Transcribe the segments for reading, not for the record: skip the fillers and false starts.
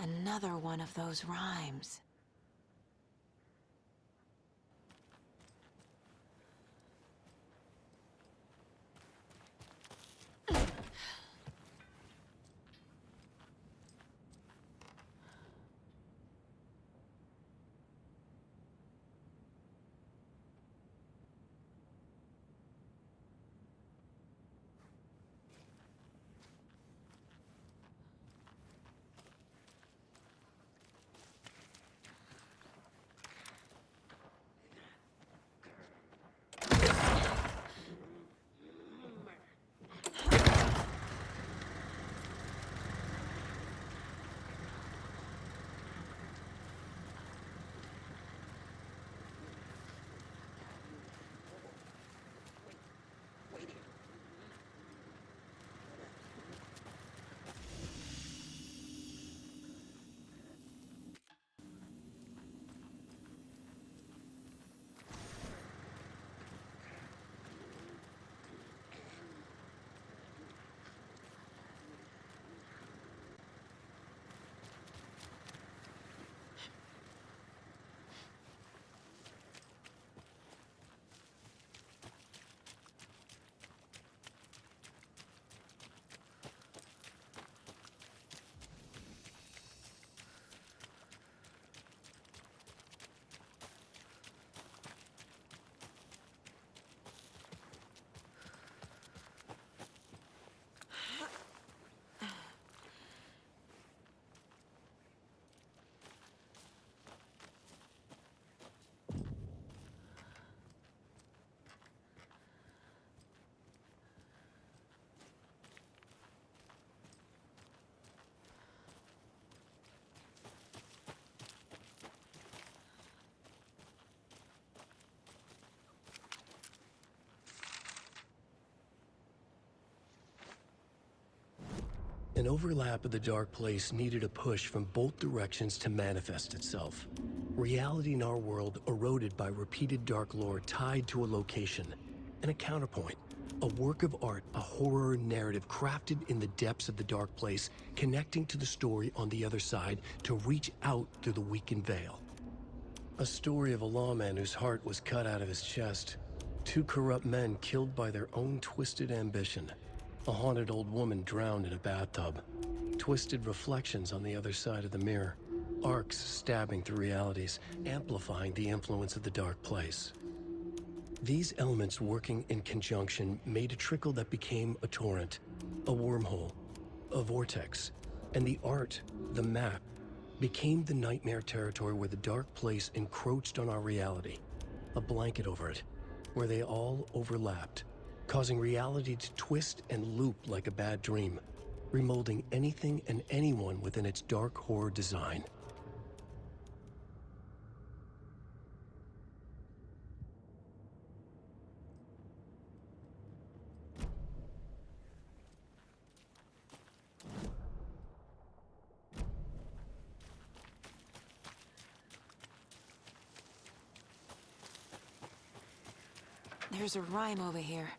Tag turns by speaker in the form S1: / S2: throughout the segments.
S1: Another one of those rhymes.
S2: An overlap of the Dark Place needed a push from both directions to manifest itself. Reality in our world eroded by repeated dark lore tied to a location, and a counterpoint, a work of art, a horror narrative crafted in the depths of the Dark Place, connecting to the story on the other side to reach out through the weakened veil. A story of a lawman whose heart was cut out of his chest, two corrupt men killed by their own twisted ambition, a haunted old woman drowned in a bathtub, twisted reflections on the other side of the mirror, arcs stabbing through realities, amplifying the influence of the Dark Place. These elements working in conjunction made a trickle that became a torrent, a wormhole, a vortex, and the art, the map, became the nightmare territory where the Dark Place encroached on our reality, a blanket over it, where they all overlapped, causing reality to twist and loop like a bad dream, remolding anything and anyone within its dark horror design.
S1: There's a rhyme over here.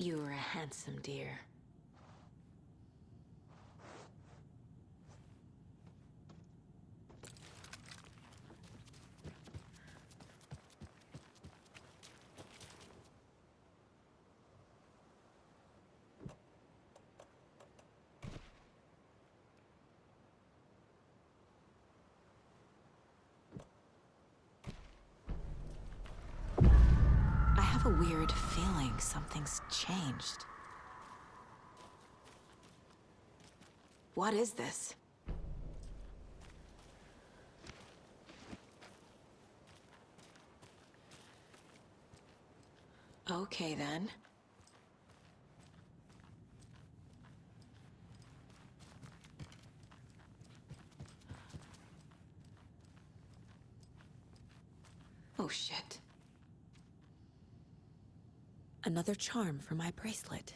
S1: You were a handsome deer. I have a weird feeling something's changed. What is this? Okay, then. Oh, shit. Another charm for my bracelet.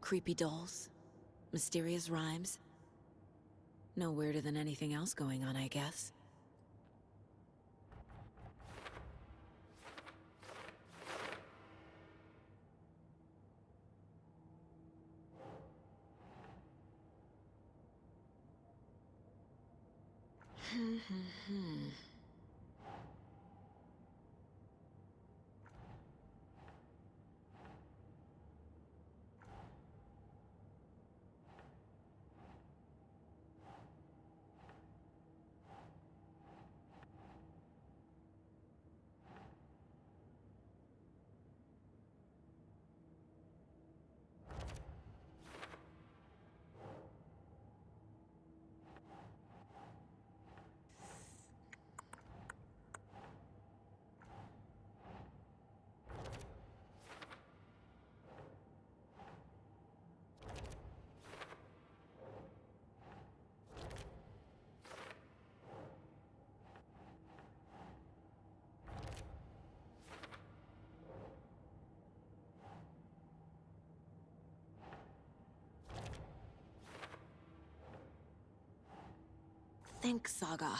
S1: Creepy dolls, mysterious rhymes. No weirder than anything else going on, I guess. Think, Saga.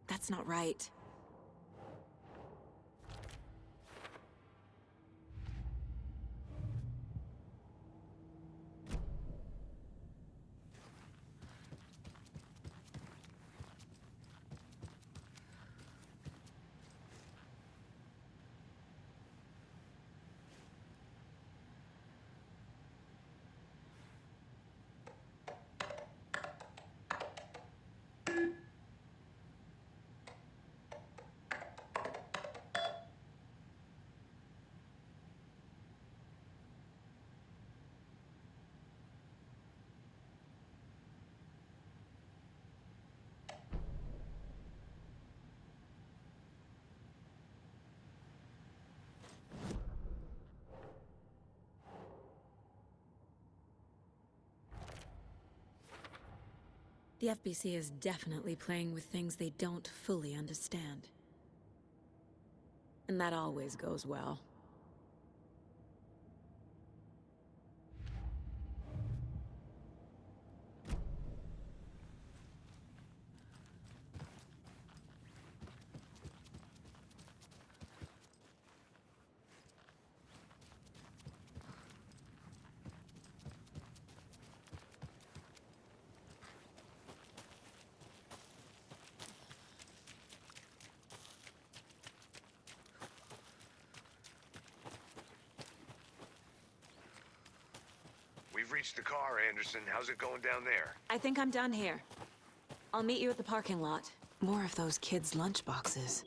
S1: That's not right. The FBC is definitely playing with things they don't fully understand. And that always goes well.
S3: reached the car, Anderson. How's it going down there?
S1: I think I'm done here. I'll meet you at the parking lot. More of those kids' lunchboxes.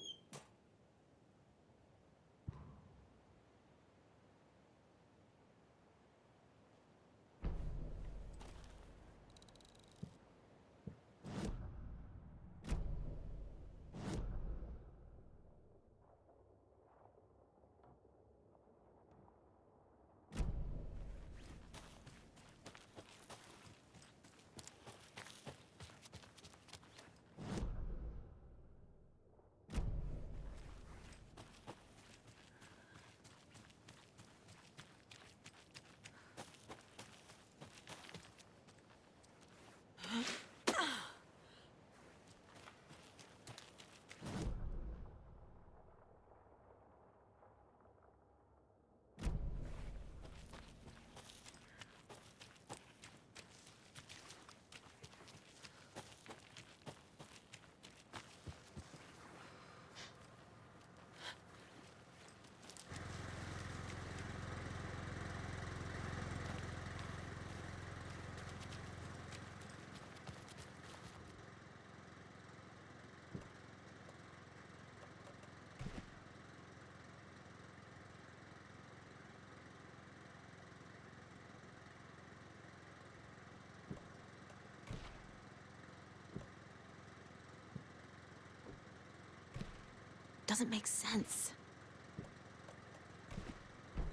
S1: Doesn't make sense.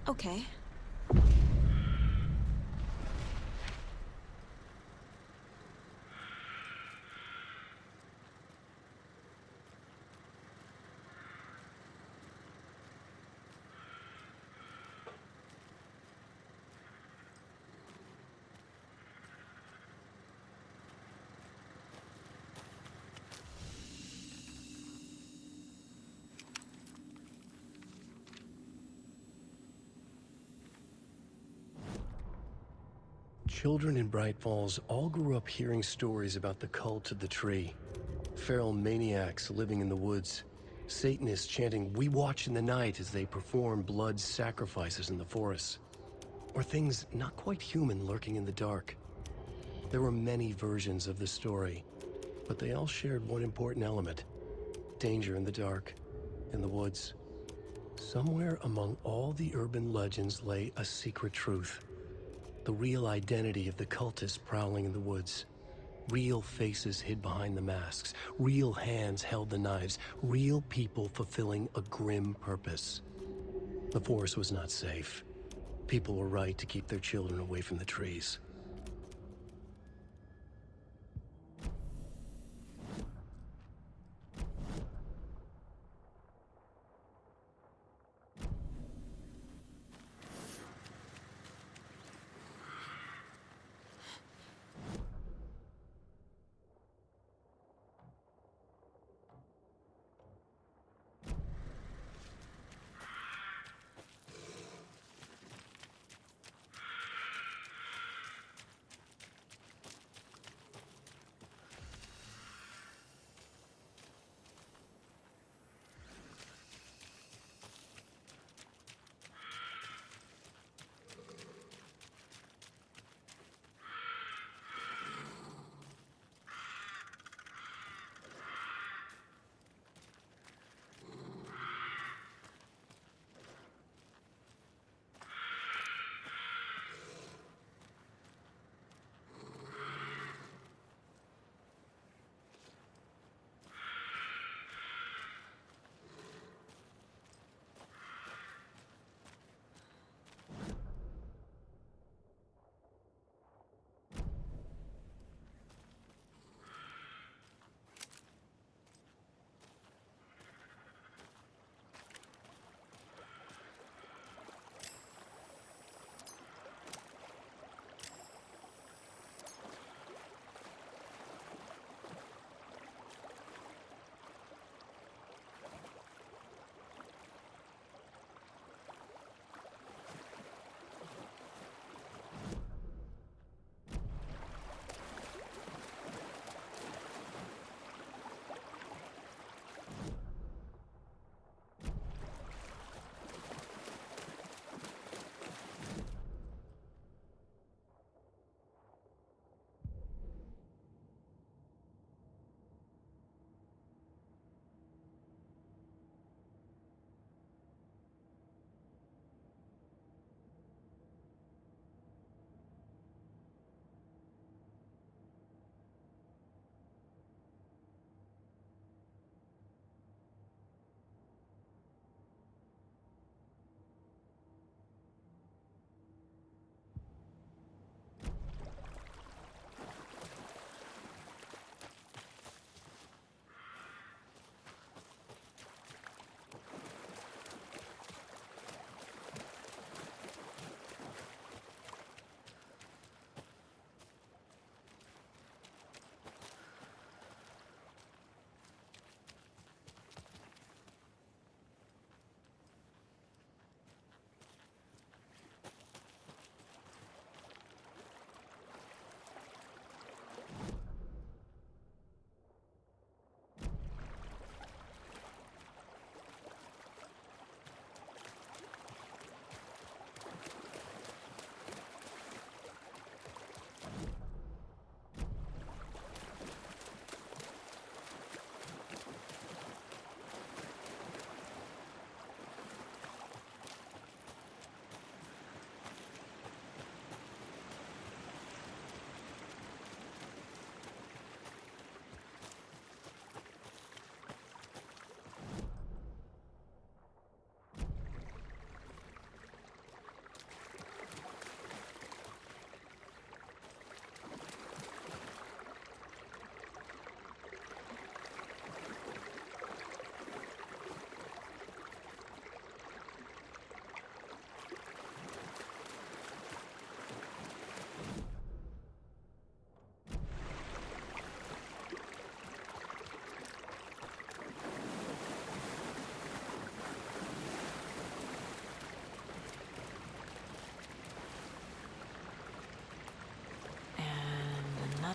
S1: Okay.
S2: Children in Bright Falls all grew up hearing stories about the cult of the tree. Feral maniacs living in the woods. Satanists chanting, "We watch in the night," as they perform blood sacrifices in the forests. Or things not quite human lurking in the dark. There were many versions of the story, but they all shared one important element: danger in the dark, in the woods. Somewhere among all the urban legends lay a secret truth. The real identity of the cultists prowling in the woods. Real faces hid behind the masks. Real hands held the knives. Real people fulfilling a grim purpose. The forest was not safe. People were right to keep their children away from the trees.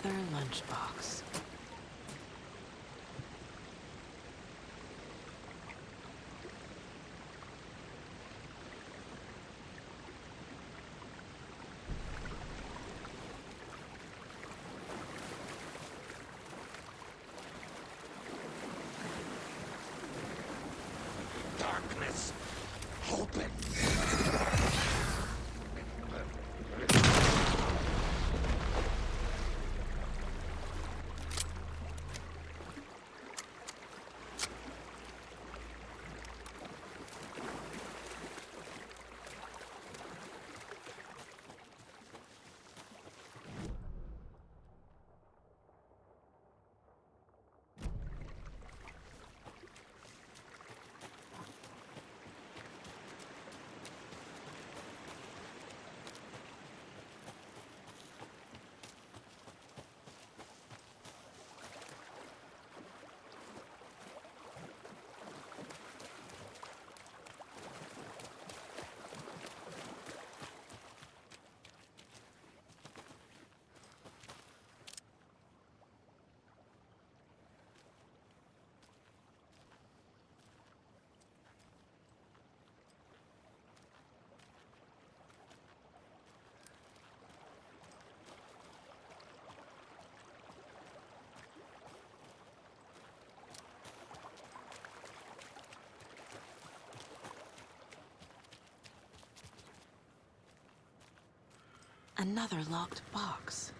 S1: Another lunchbox.
S4: Darkness, open!
S1: Another locked box.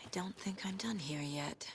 S1: I don't think I'm done here yet.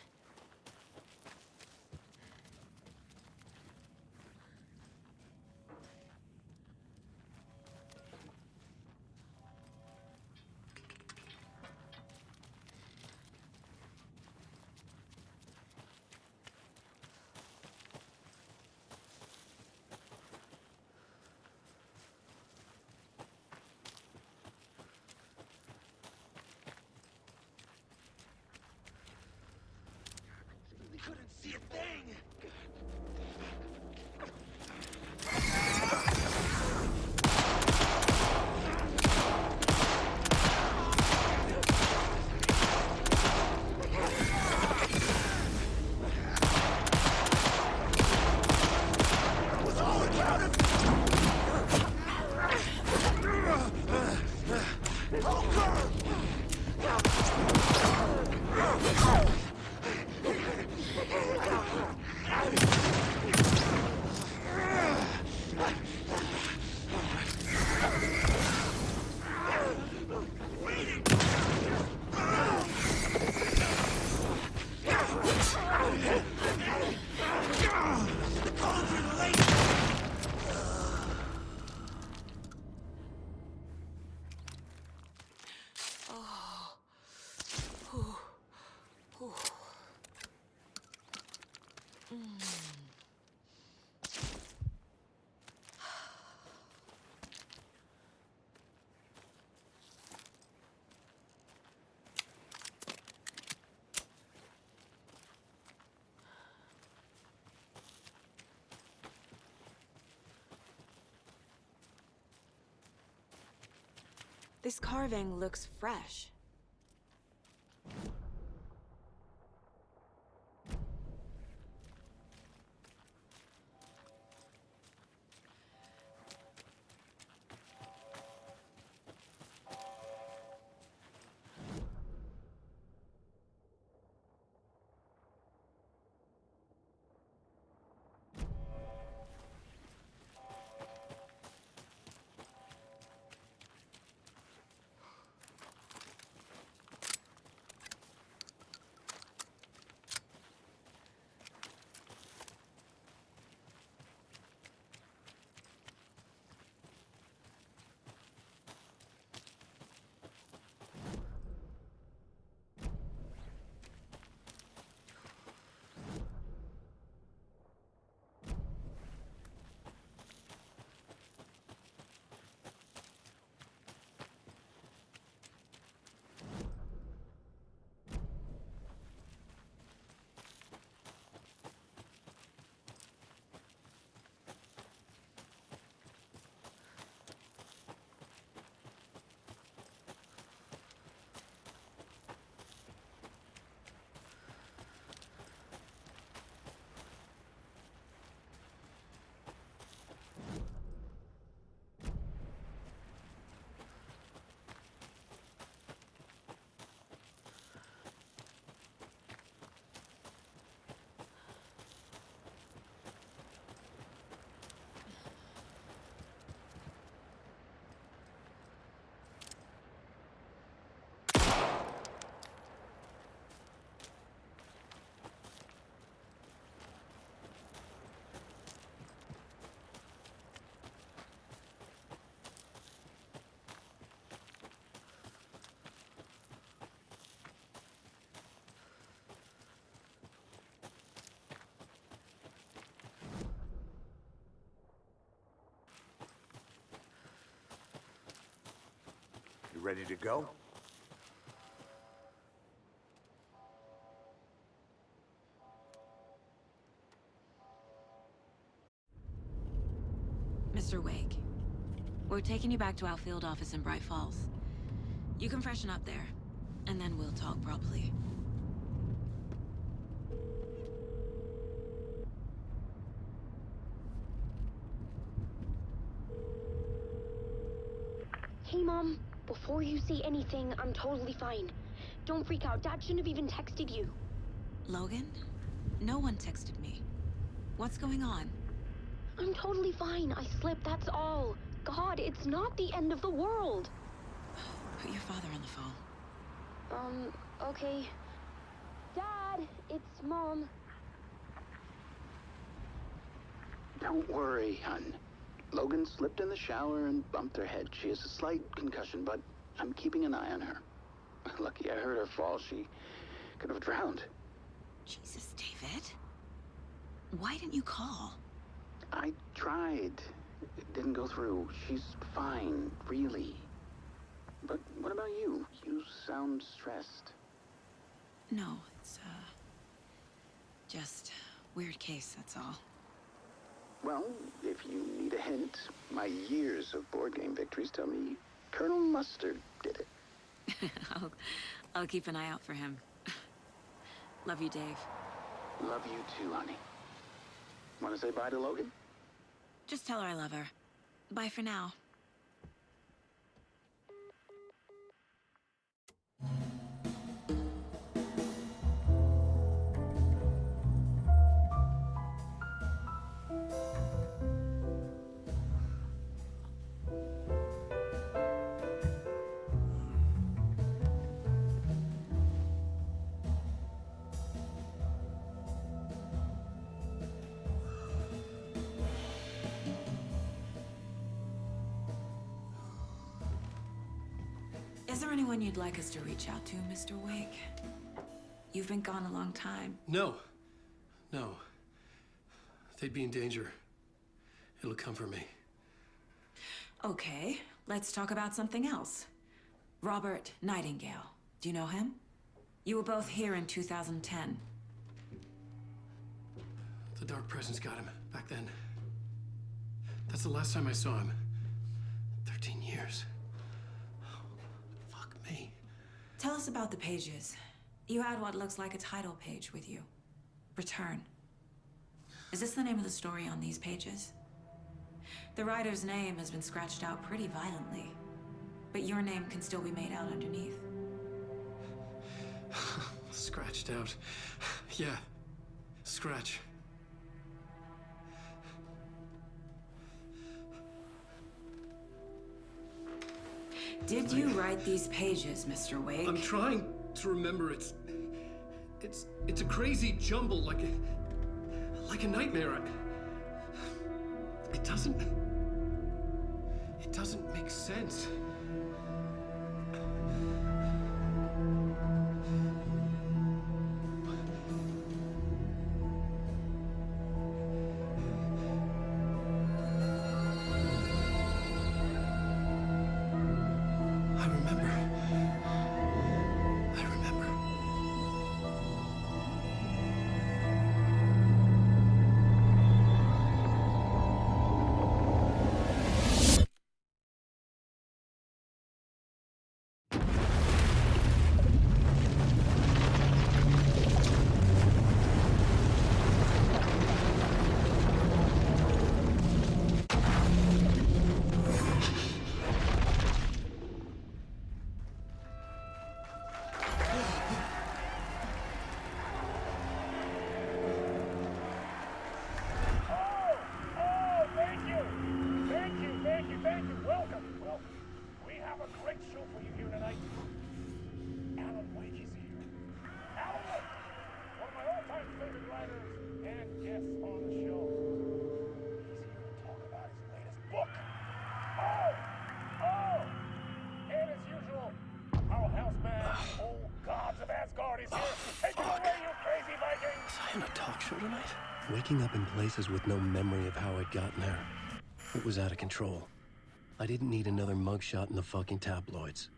S1: This carving looks fresh.
S3: You ready to go?
S1: Mr. Wake, we're taking you back to our field office in Bright Falls. You can freshen up there, and then we'll talk properly.
S5: Hey, Mom. Before you say anything, I'm totally fine. Don't freak out. Dad shouldn't have even texted you.
S1: Logan? No one texted me. What's going on?
S5: I'm totally fine. I slipped, that's all. God, it's not the end of the world.
S1: Put your father on the phone.
S5: Okay. Dad, it's Mom.
S6: Don't worry, hon. Logan slipped in the shower and bumped her head. She has a slight concussion, but I'm keeping an eye on her. Lucky I heard her fall. She could have drowned.
S1: Jesus, David. Why didn't you call?
S6: I tried. It didn't go through. She's fine, really. But what about you? You sound stressed.
S1: No, it's, just weird case, that's all.
S6: Well, if you need a hint, my years of board game victories tell me Colonel Mustard did it.
S1: I'll keep an eye out for him. Love you, Dave.
S6: Love you too, honey. Want to say bye to Logan?
S1: Just tell her I love her. Bye for now. Is there anyone you'd like us to reach out to, Mr. Wake? You've been gone a long time.
S2: No. No. They'd be in danger. It'll come for me.
S1: Okay, let's talk about something else. Robert Nightingale. Do you know him? You were both here in 2010.
S2: The Dark Presence got him back then. That's the last time I saw him. 13 years.
S1: Tell us about the pages. You had what looks like a title page with you. Return. Is this the name of the story on these pages? The writer's name has been scratched out pretty violently, but your name can still be made out underneath.
S2: Scratched out. Yeah. Scratch.
S1: Did you write these pages, Mr. Wake?
S2: I'm trying to remember. It's a crazy jumble, like a nightmare. It doesn't make sense. I remember.
S4: Thank you. Welcome. We have a great show for you here tonight. Alan Wake is here. Alan Wake, one of my all-time favorite writers and guests on the show. He's here to talk about his latest book. And as usual, our house band, old gods of Asgard, is here. Take it away, you crazy Vikings!
S2: Was I in a talk show tonight? Waking up in places with no memory of how I'd gotten there. It was out of control. I didn't need another mugshot in the fucking tabloids.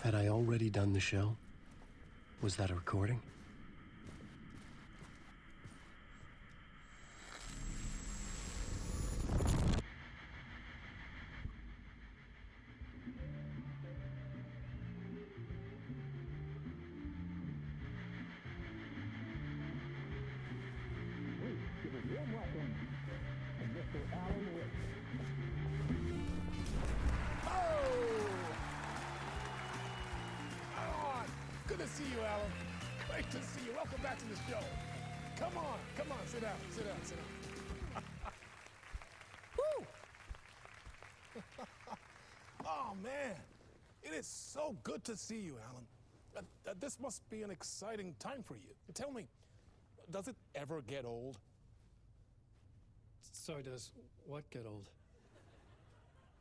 S2: Had I already done the show? Was that a recording?
S4: Good to see you, Alan. Great to see you. Welcome back to the show. Come on, sit down. Woo! Oh, man. It is so good to see you, Alan. This must be an exciting time for you. Tell me, does it ever get old?
S2: So does what get old?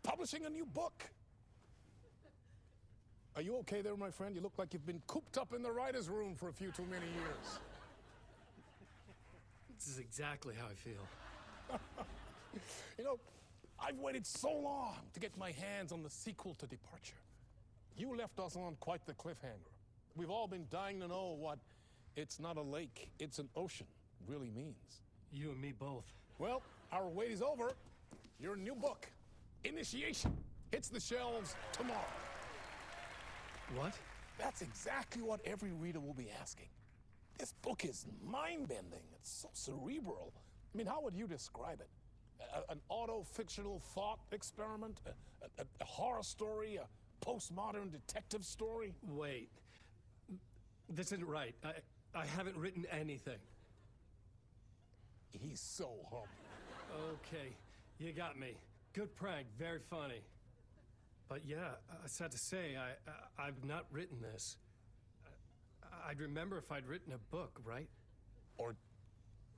S4: Publishing a new book. Are you okay there, my friend? You look like you've been cooped up in the writer's room for a few too many years.
S2: This is exactly how I feel.
S4: You know, I've waited so long to get my hands on the sequel to Departure. You left us on quite the cliffhanger. We've all been dying to know what "it's not a lake, it's an ocean" really means.
S2: You and me both.
S4: Well, our wait is over. Your new book, Initiation, hits the shelves tomorrow.
S2: What?
S4: That's exactly what every reader will be asking. This book is mind-bending. It's so cerebral. I mean, how would you describe it? An auto-fictional thought experiment? A horror story? A postmodern detective story?
S2: Wait. This isn't right. I haven't written anything.
S4: He's so humble.
S2: Okay, you got me. Good prank, very funny. But yeah, sad to say, I've not written this. I'd remember if I'd written a book, right?
S4: Or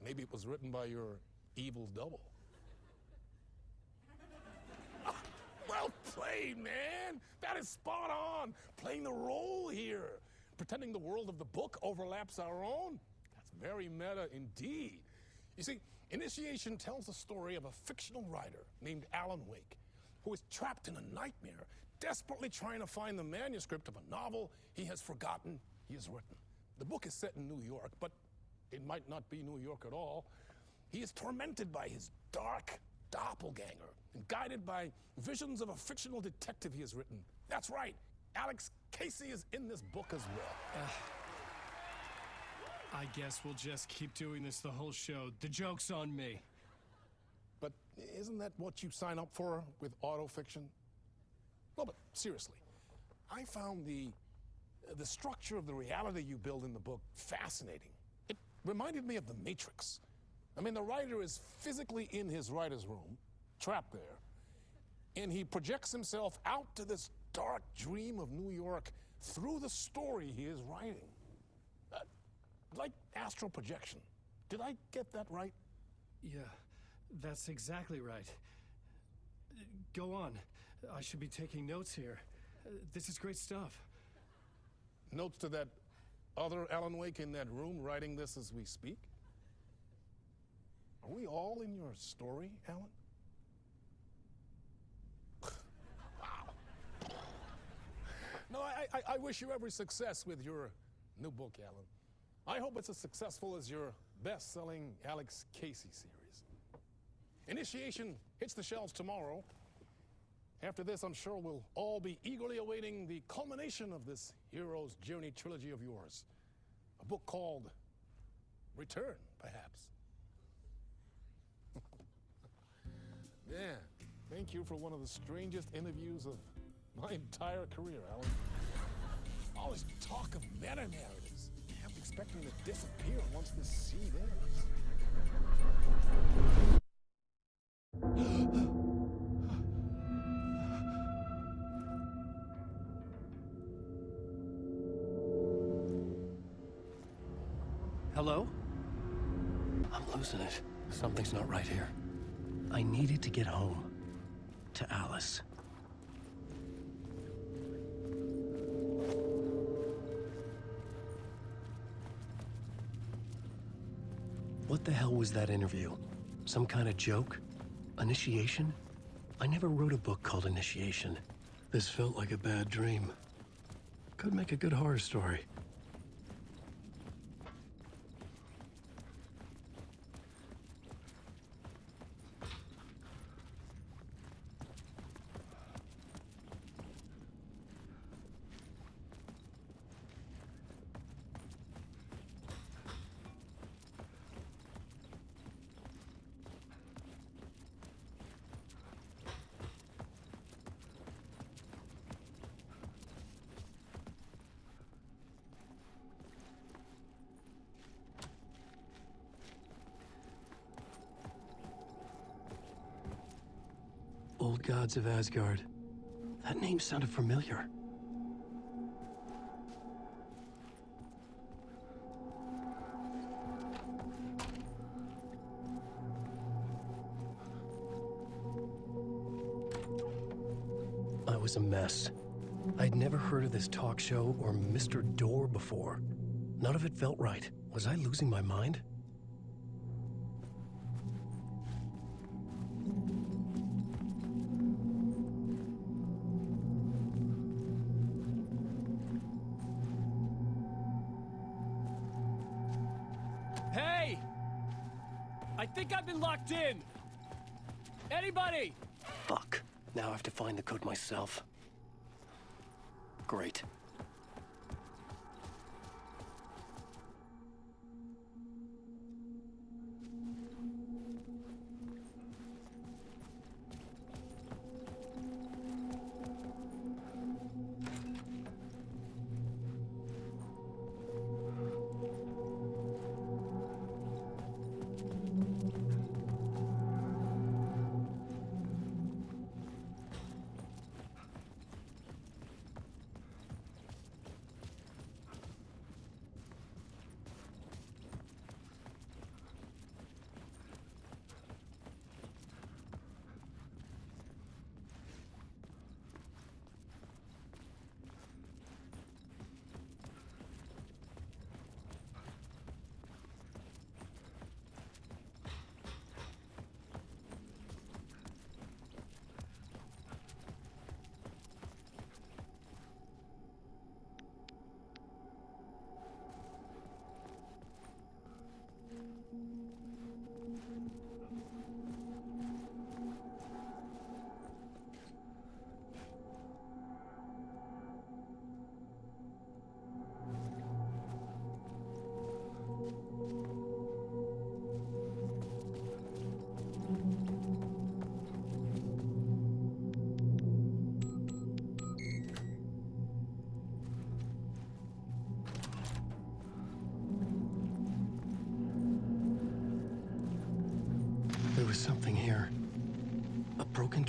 S4: maybe it was written by your evil double. Well played, man! That is spot on! Playing the role here. Pretending the world of the book overlaps our own. That's very meta indeed. You see, Initiation tells the story of a fictional writer named Alan Wake, who is trapped in a nightmare, desperately trying to find the manuscript of a novel he has forgotten he has written. The book is set in New York, but it might not be New York at all. He is tormented by his dark doppelganger and guided by visions of a fictional detective he has written. That's right, Alex Casey is in this book as well.
S7: I guess we'll just keep doing this the whole show. The joke's on me.
S4: But isn't that what you sign up for with autofiction? No, but seriously, I found the structure of the reality you build in the book fascinating. It reminded me of The Matrix. I mean, the writer is physically in his writer's room, trapped there, and he projects himself out to this dark dream of New York through the story he is writing. Like astral projection. Did I get that right?
S7: Yeah, that's exactly right. Go on. I should be taking notes here. This is great stuff.
S4: Notes to that other Alan Wake in that room writing this as we speak? Are we all in your story, Alan? Wow. No, I wish you every success with your new book, Alan. I hope it's as successful as your best-selling Alex Casey series. Initiation hits the shelves tomorrow. After this, I'm sure we'll all be eagerly awaiting the culmination of this hero's journey trilogy of yours. A book called Return, perhaps. Yeah, thank you for one of the strangest interviews of my entire career, Alan. All this talk of meta-narratives. I'm expecting to disappear once this seed ends.
S2: Hello? I'm losing it. Something's not right here. I needed to get home. To Alice. What the hell was that interview? Some kind of joke? Initiation? I never wrote a book called Initiation. This felt like a bad dream. Could make a good horror story. Old Gods of Asgard. That name sounded familiar. I was a mess. I'd never heard of this talk show or Mr. Door before. None of it felt right. Was I losing my mind?
S7: Hey! I think I've been locked in! Anybody?
S2: Fuck. Now I have to find the code myself. Great.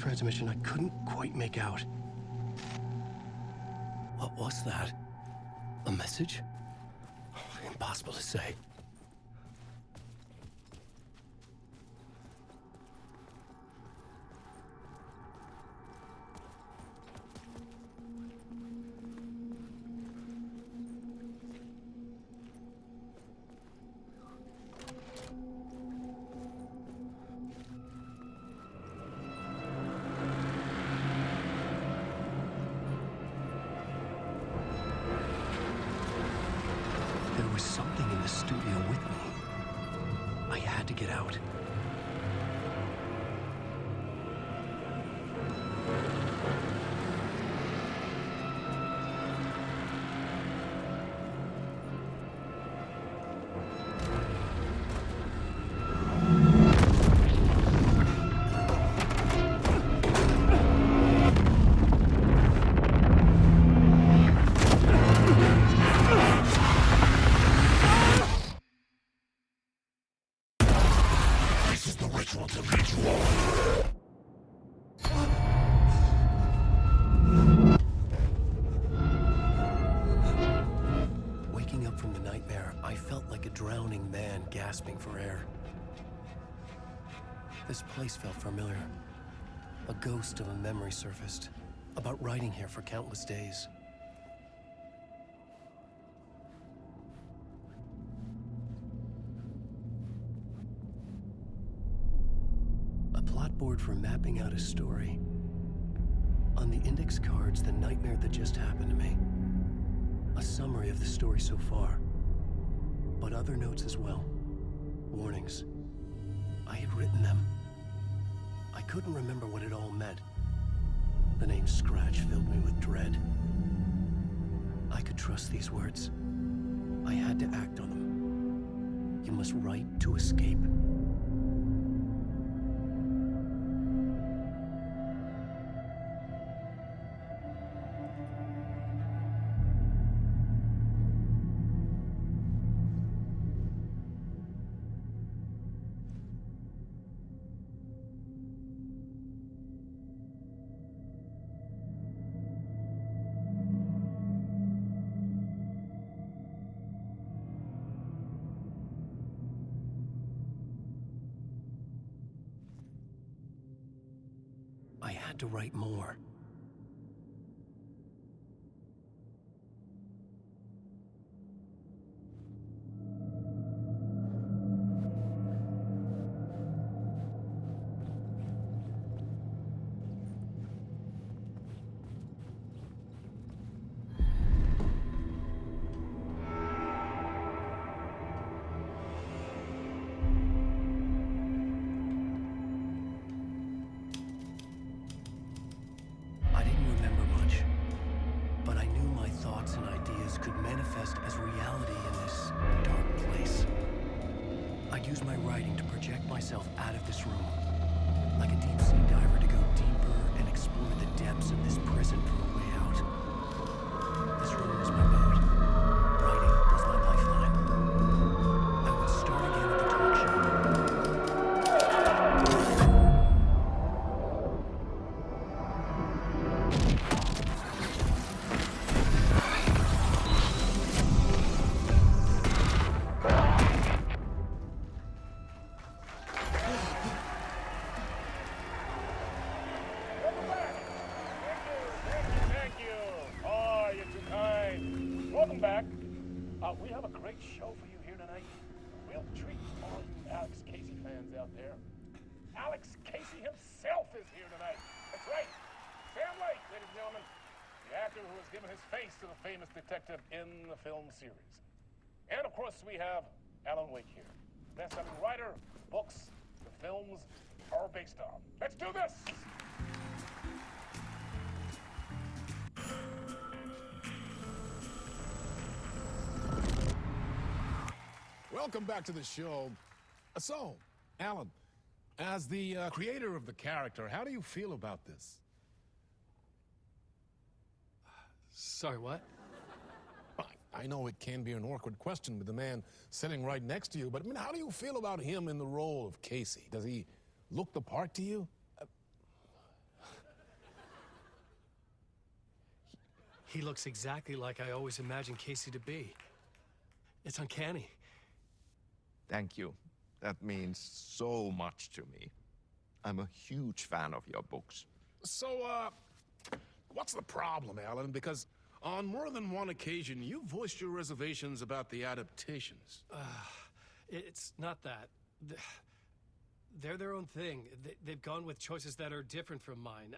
S2: transmission I couldn't quite make out. What was that? A message? Impossible to say. There was something in the studio with me. I had to get out. Waking up from the nightmare, I felt like a drowning man gasping for air. This place felt familiar. A ghost of a memory surfaced, about riding here for countless days. A plot board for mapping out a story. On the index cards, the nightmare that just happened to me. A summary of the story so far, but other notes as well. Warnings. I had written them. I couldn't remember what it all meant. The name Scratch filled me with dread. I could trust these words. I had to act on them. You must write to escape. I had to write more. And ideas could manifest as reality in this dark place. I'd use my writing to project myself out of this room, like a deep sea diver to go deeper and explore the depths of this prison for a way out. This room was my boat. Writing was my lifeline. I would start again at the talk show.
S4: Welcome back. We have a great show for you here tonight. Real treat for all you Alex Casey fans out there. Alex Casey himself is here tonight. That's right. Sam Lake, ladies and gentlemen, the actor who has given his face to the famous detective in the film series. And of course, we have Alan Wake here. Best-selling writer, books, the films are based on. Let's do this! Welcome back to the show. So, Alan, as the creator of the character, how do you feel about this?
S7: Sorry, what?
S4: I know it can be an awkward question with the man sitting right next to you, but I mean, how do you feel about him in the role of Casey? Does he look the part to you?
S7: He looks exactly like I always imagined Casey to be. It's uncanny.
S8: Thank you. That means so much to me. I'm a huge fan of your books.
S4: So, what's the problem, Alan? Because on more than one occasion, you voiced your reservations about the adaptations.
S7: It's not that. They're their own thing. They've gone with choices that are different from mine.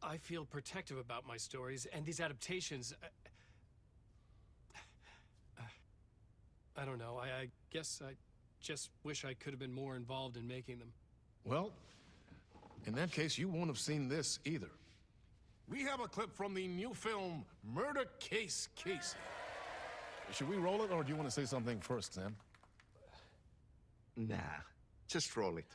S7: I feel protective about my stories, and these adaptations... I don't know. I guess I just wish I could have been more involved in making them.
S4: Well, in that case, you won't have seen this either. We have a clip from the new film, Murder Case Casey. Should we roll it, or do you want to say something first, Sam?
S8: Nah, just roll it.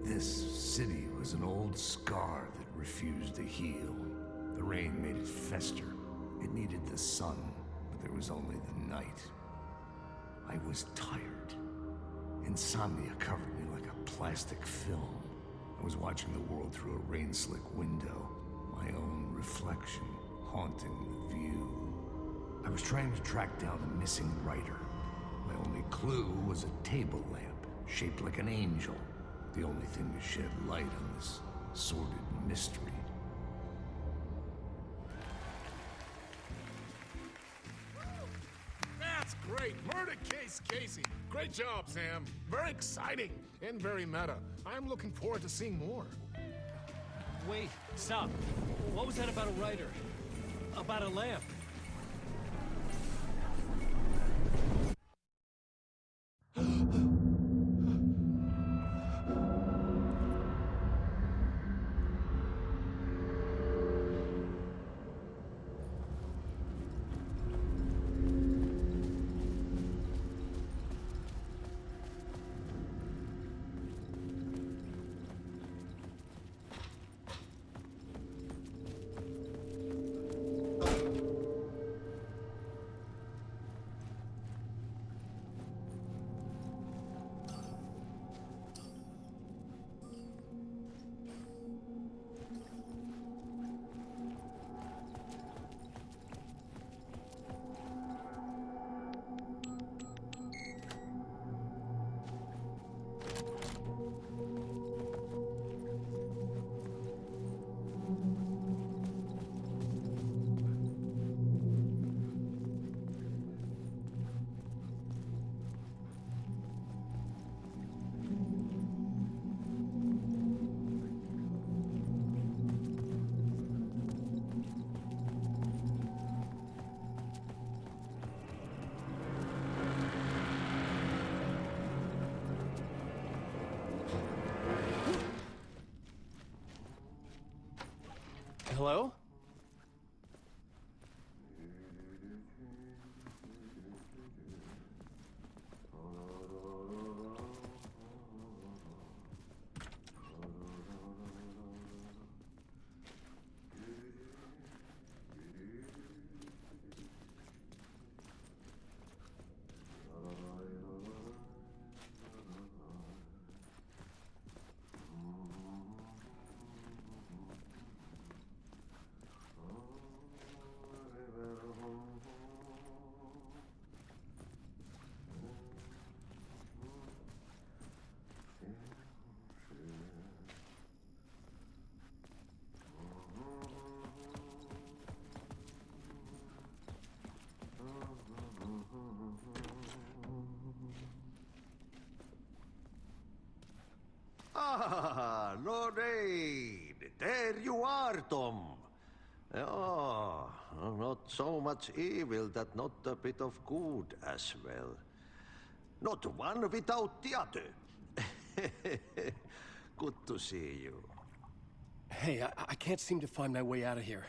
S9: This city was an old scar that refused to heal. The rain made it fester. It needed the sun, but there was only the night. I was tired. Insomnia covered me like a plastic film. I was watching the world through a rain-slick window, my own reflection haunting the view. I was trying to track down a missing writer. My only clue was a table lamp, shaped like an angel. The only thing to shed light on this sordid mystery.
S4: That's great! Murder Case Casey! Great job, Sam. Very exciting and very meta. I'm looking forward to seeing more.
S7: Wait, stop. What was that about a writer? About a lamp? Hello?
S10: Ah, Lorraine! There you are, Tom. Oh, not so much evil that not a bit of good as well. Not one without the other. Good to see you.
S7: Hey, I can't seem to find my way out of here.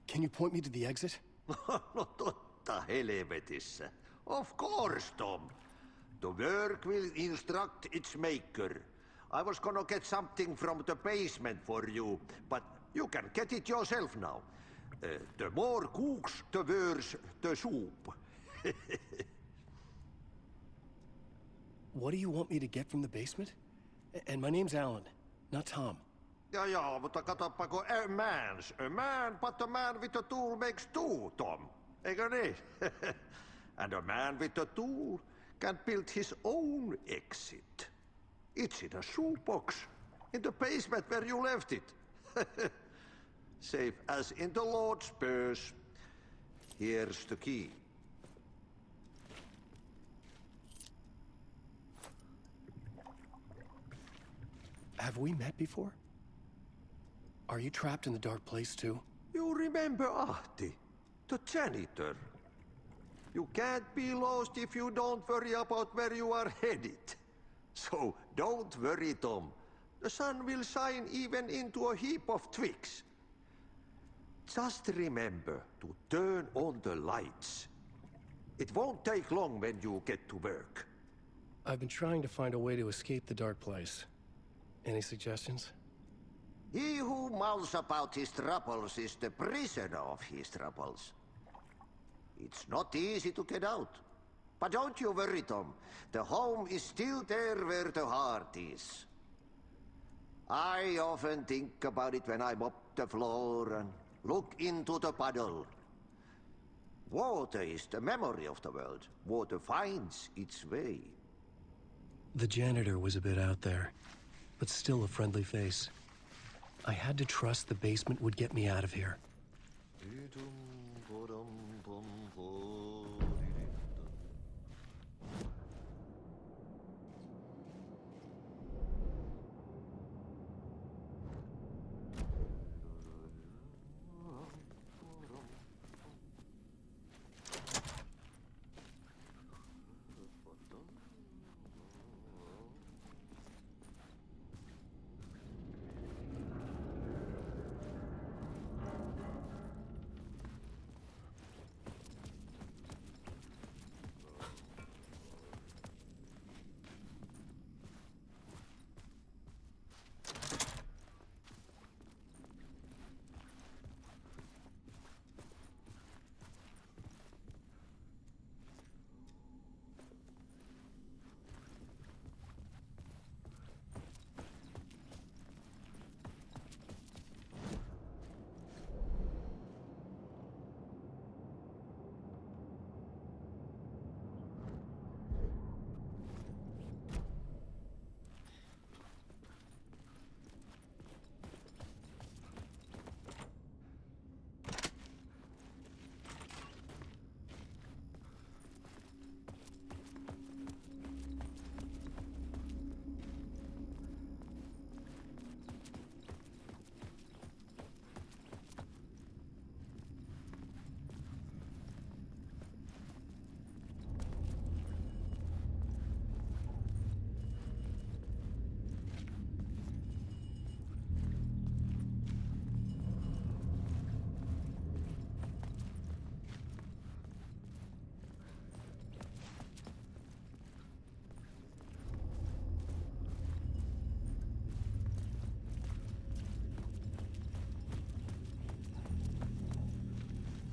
S7: Can you point me to the exit?
S10: No totta helvetissä. Of course, Tom. The work will instruct its maker. I was gonna get something from the basement for you, but you can get it yourself now. The more cooks, the worse the soup.
S2: What do you want me to get from the basement? And my name's Alan, not Tom.
S10: Ja, mutta katoppa kun a man, but a man with a tool makes two, Tom. Eikö niin? And a man with a tool can build his own exit. It's in a shoebox, in the basement where you left it. Safe as in the Lord's purse. Here's the key.
S2: Have we met before? Are you trapped in the dark place too?
S10: You remember Ahti, the janitor. You can't be lost if you don't worry about where you are headed. So don't worry, Tom. The sun will shine even into a heap of twigs. Just remember to turn on the lights. It won't take long when you get to work.
S2: I've been trying to find a way to escape the dark place. Any suggestions?
S10: He who mouths about his troubles is the prisoner of his troubles. It's not easy to get out. But don't you worry, Tom. The home is still there where the heart is. I often think about it when I mop the floor and look into the puddle. Water is the memory of the world. Water finds its way.
S2: The janitor was a bit out there, but still a friendly face. I had to trust the basement would get me out of here.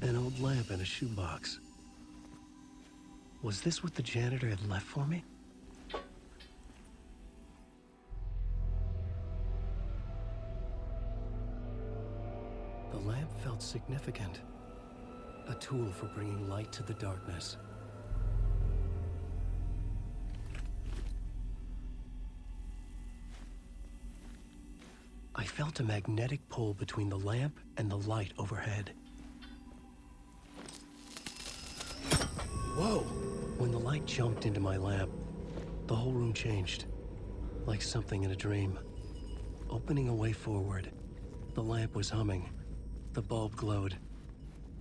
S2: An old lamp in a shoebox. Was this what the janitor had left for me? The lamp felt significant. A tool for bringing light to the darkness. I felt a magnetic pull between the lamp and the light overhead. Whoa! When the light jumped into my lamp, the whole room changed. Like something in a dream. Opening a way forward, the lamp was humming. The bulb glowed.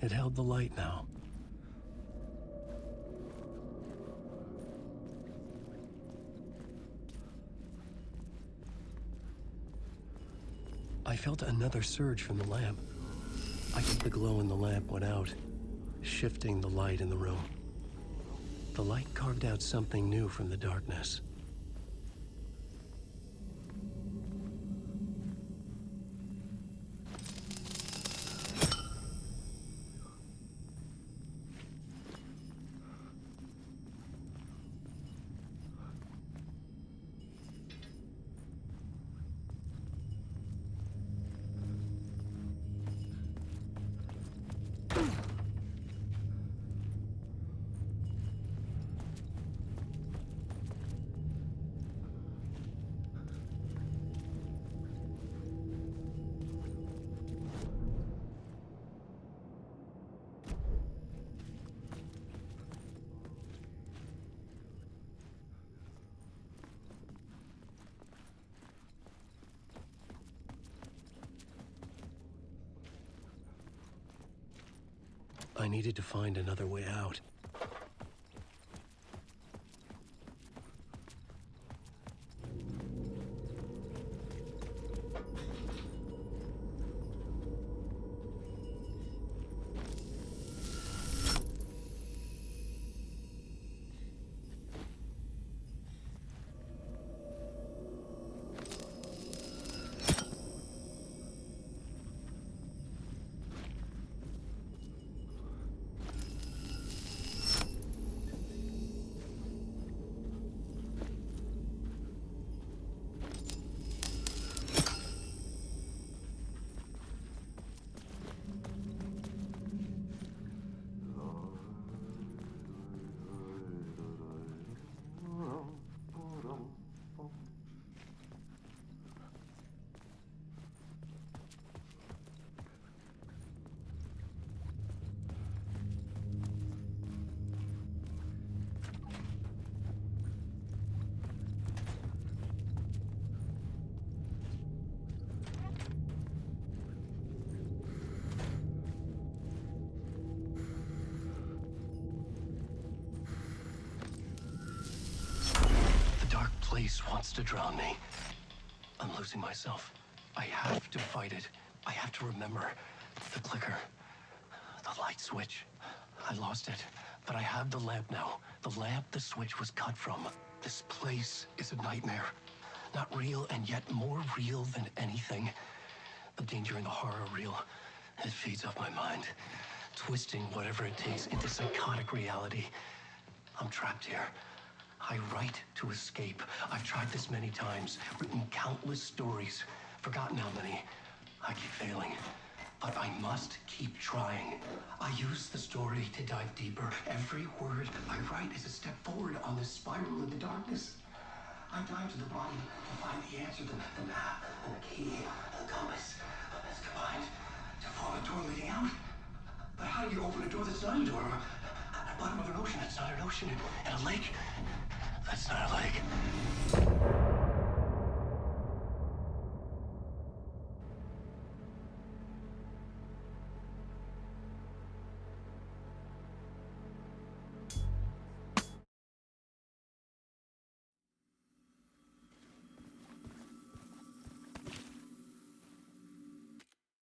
S2: It held the light now. I felt another surge from the lamp. The glow in the lamp went out, shifting the light in the room. The light carved out something new from the darkness. I needed to find another way out. Place wants to drown me. I'm losing myself. I have to fight it. I have to remember. The clicker. The light switch. I lost it. But I have the lamp now. The lamp the switch was cut from. This place is a nightmare. Not real, and yet more real than anything. The danger in the horror reel. It feeds off my mind. Twisting whatever it takes into psychotic reality. I'm trapped here. I write to escape. I've tried this many times, written countless stories, forgotten how many. I keep failing, but I must keep trying. I use the story to dive deeper. Every word I write is a step forward on this spiral in the darkness. I dive to the bottom to find the answer, the map, and the key, and the compass. It's combined to form a door leading out. But how do you open a door that's not a door? At the bottom of an ocean, that's not an ocean. And a lake, that's not a lake.